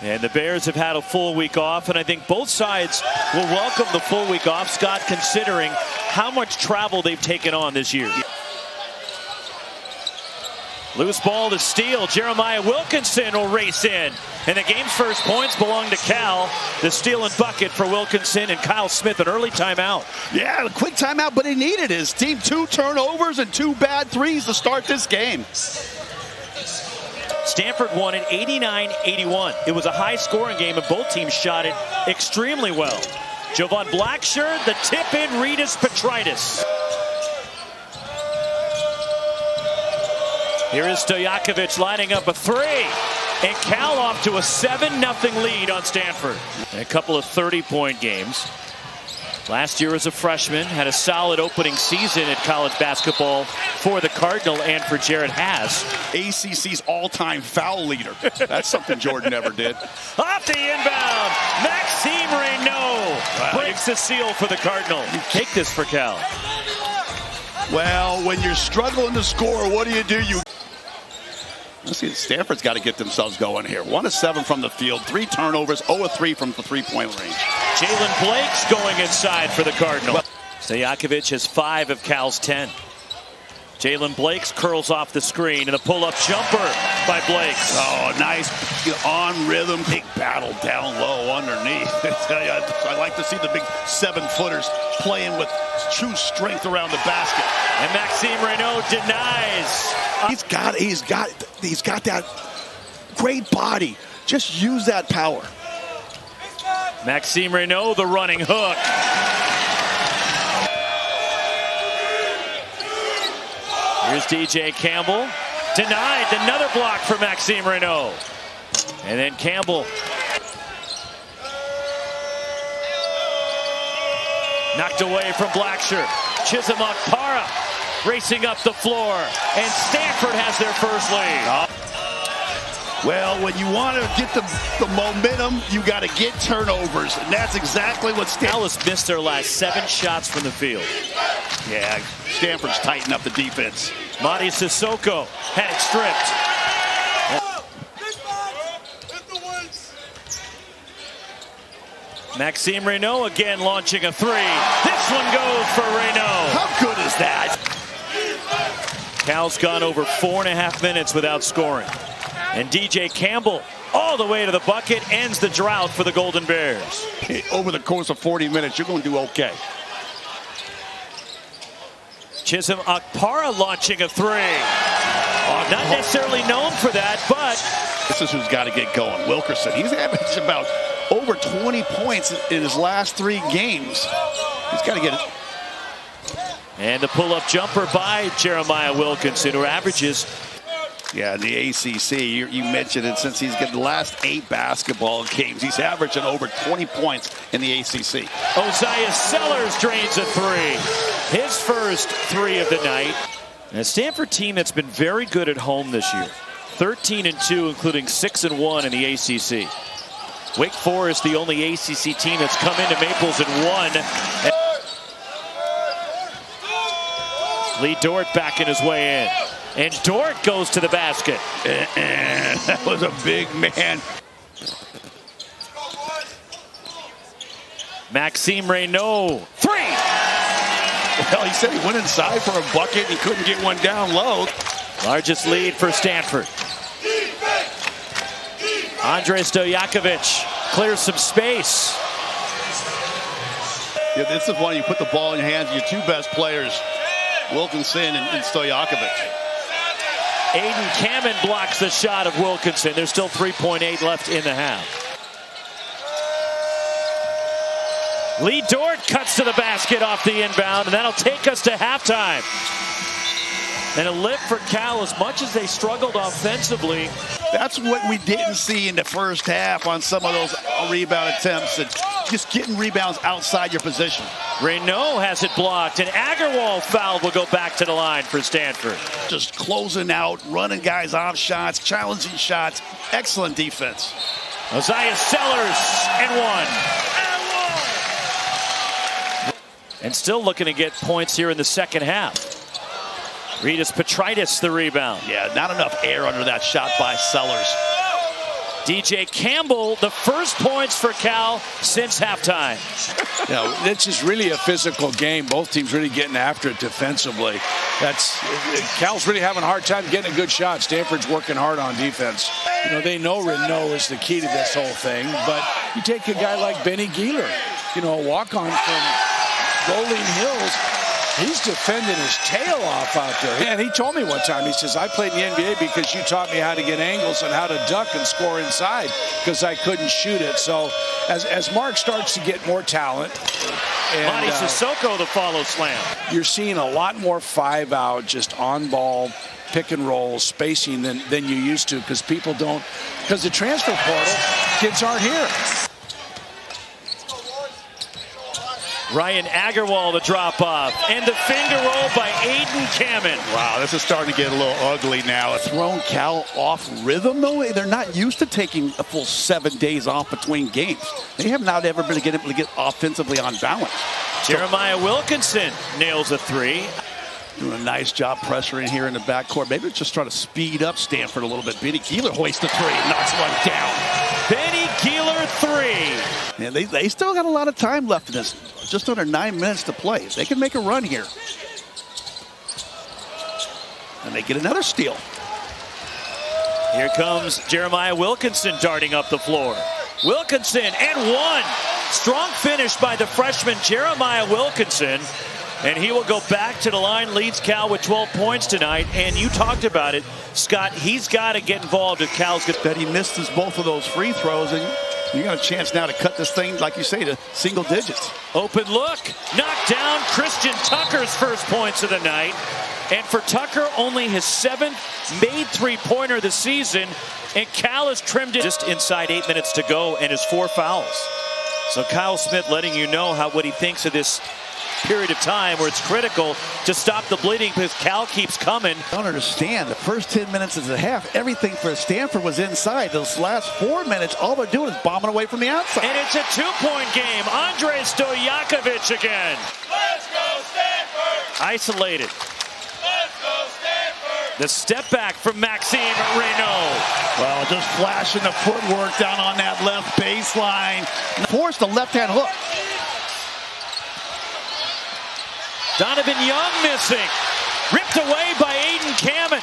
And the Bears have had a full week off, and I think both sides will welcome the full week off, Scott, considering how much travel they've taken on this year. Loose ball to steal. Jeremiah Wilkinson will race in. And the game's first points belong to Cal. The steal and bucket for Wilkinson, and Kyle Smith an early timeout. Yeah, a quick timeout, but he needed his team 2 turnovers and 2 bad threes to start this game. Stanford won it 89-81. It was a high-scoring game, and both teams shot it extremely well. Jovan Blackshirt, the tip-in, Raynaud Petritis. Here is Stojakovic lining up a three. And Cal off to a 7-0 lead on Stanford. And a couple of 30-point games. Last year as a freshman, had a solid opening season at college basketball for the Cardinal and for Jared Haas. ACC's all-time foul leader. That's something Jordan never did. Off the inbound, Maxime Raynaud breaks the seal for the Cardinal. Take this for Cal. Well, when you're struggling to score, what do? Let's see, Stanford's got to get themselves going here. 1 of 7 from the field, 3 turnovers, 0 of 3 from the three-point range. Jalen Blake's going inside for the Cardinal. Stojakovic has 5 of Cal's 10. Jalen Blake's curls off the screen, and a pull-up jumper by Blake's. Oh, nice on rhythm, big battle down low underneath. I like to see the big 7-footers playing with true strength around the basket. And Maxime Raynaud denies. He's got that great body. Just use that power. Maxime Raynaud, the running hook. Here's DJ Campbell. Denied. Another block for Maxime Raynaud. And then Campbell. Knocked away from Blackshirt. Chisholm Akpara racing up the floor. And Stanford has their first lead. Well, when you want to get the momentum, you got to get turnovers. And that's exactly what Dallas missed their last 7 shots from the field. Yeah, Stanford's tightened up the defense. Madi Sissoko had it stripped. Maxime Raynaud again launching a 3. This one goes for Raynaud. How good is that? Cal's gone over 4.5 minutes without scoring. And DJ Campbell all the way to the bucket ends the drought for the Golden Bears. Over the course of 40 minutes, you're going to do okay. Chisholm Akpara launching a 3. Oh, not necessarily known for that, but this is who's got to get going. Wilkinson. He's averaged about over 20 points in his last 3 games. He's got to get it. And the pull-up jumper by Jeremiah Wilkinson, who averages. Yeah, in the ACC, you mentioned it, since he's got the last 8 basketball games, he's averaging over 20 points in the ACC. Oziyah Sellers drains a 3. His first 3 of the night. And a Stanford team that's been very good at home this year. 13-2, including 6-1 in the ACC. Wake Forest, the only ACC team that's come into Maples and won. Lee Dort backing his way in. And Dort goes to the basket. That was a big man. Maxime Raynaud, 3. Well, he said he went inside for a bucket. He couldn't get one down low. Largest lead for Stanford. Andrej Stojakovic clears some space. Yeah, this is one you put the ball in your hands of your 2 best players, Wilkinson and Stojakovic. Aiden Kamen blocks the shot of Wilkinson. There's still 3.8 left in the half. Lee Dort cuts to the basket off the inbound, and that'll take us to halftime. And a lift for Cal. As much as they struggled offensively, that's what we didn't see in the first half on some of those rebound attempts, and just getting rebounds outside your position. Raynaud has it blocked, and Agarwal fouled. Will go back to the line for Stanford. Just closing out, running guys off shots, challenging shots. Excellent defense. Oziyah Sellers and 1. And still looking to get points here in the second half. Raynaud Petritis the rebound. Yeah, not enough air under that shot by Sellers. DJ Campbell, the first points for Cal since halftime. It's just really a physical game. Both teams really getting after it defensively. Cal's really having a hard time getting a good shot. Stanford's working hard on defense. They know Raynaud is the key to this whole thing, but you take a guy like Benny Geeler, a walk-on from Rolling Hills. He's defending his tail off out there. And he told me one time, he says, I played in the NBA because you taught me how to get angles and how to duck and score inside because I couldn't shoot it. So as Mark starts to get more talent. Monty Sissoko the follow slam. You're seeing a lot more 5-out, just on-ball, pick and roll, spacing than you used to because the transfer portal, kids aren't here. Ryan Agarwal the drop off and the finger roll by Aiden Kamen. Wow, this is starting to get a little ugly now. It's thrown Cal off rhythm, though. They're not used to taking a full 7 days off between games. They have not ever been able to get offensively on balance. Jeremiah Wilkinson nails a 3. Doing a nice job pressuring here in the backcourt. Maybe just trying to speed up Stanford a little bit. Benny Geeler hoists the 3 and knocks one down. Benny Geeler 3. And they still got a lot of time left in this. Just under 9 minutes to play. They can make a run here. And they get another steal. Here comes Jeremiah Wilkinson darting up the floor. Wilkinson and 1. Strong finish by the freshman Jeremiah Wilkinson. And he will go back to the line, leads Cal with 12 points tonight. And you talked about it, Scott. He's got to get involved if Cal's good. That he misses both of those free throws. And you got a chance now to cut this thing, like you say, to single digits. Open look. Knocked down Christian Tucker's first points of the night. And for Tucker, only his 7th made three-pointer this season. And Cal has trimmed it just inside 8 minutes to go and his 4 fouls. So Kyle Smith letting you know what he thinks of this period of time where it's critical to stop the bleeding because Cal keeps coming. I don't understand. The first 10 minutes of the half, everything for Stanford was inside. Those last 4 minutes, all they're doing is bombing away from the outside. And it's a 2-point game. Andrej Stojakovic again. Let's go Stanford! Isolated. Let's go Stanford! The step back from Maxime Raynaud. Well, just flashing the footwork down on that left baseline. Forced the left-hand hook. Donovan Young missing. Ripped away by Aiden Kamen.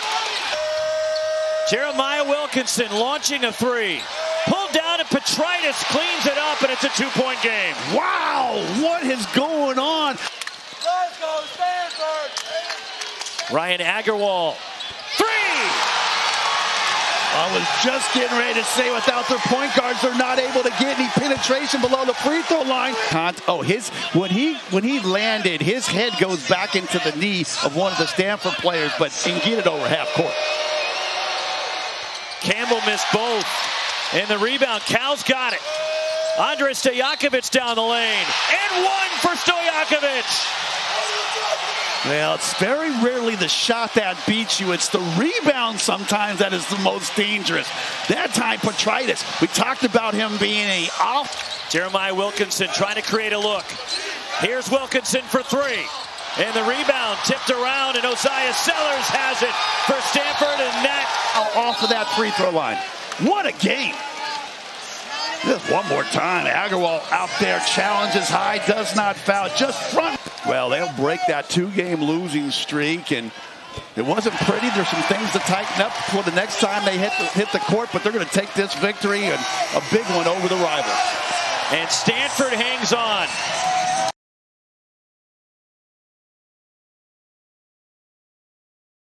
Jeremiah Wilkinson launching a 3. Pulled down and Petritis cleans it up and it's a 2-point game. Wow, what is going on? Let's go Stanford! Ryan Agarwal. 3! I was just getting ready to say without their point guards, they're not able to get any penetration below the free throw line. Oh, when he landed, his head goes back into the knee of one of the Stanford players, but he can get it over half court. Campbell missed both. And the rebound, Cal's got it. Andrej Stojakovic down the lane. And 1 for Stojakovic. Well, it's very rarely the shot that beats you. It's the rebound sometimes that is the most dangerous. That time, Petritis, we talked about him being a off. Jeremiah Wilkinson trying to create a look. Here's Wilkinson for 3. And the rebound tipped around, and Oziyah Sellers has it for Stanford, and that off of that free throw line. What a game. Just one more time. Agarwal out there, challenges high, does not foul, just front. Well, they'll break that 2-game losing streak, and it wasn't pretty. There's some things to tighten up for the next time they hit the court, but they're going to take this victory and a big one over the rivals. And Stanford hangs on.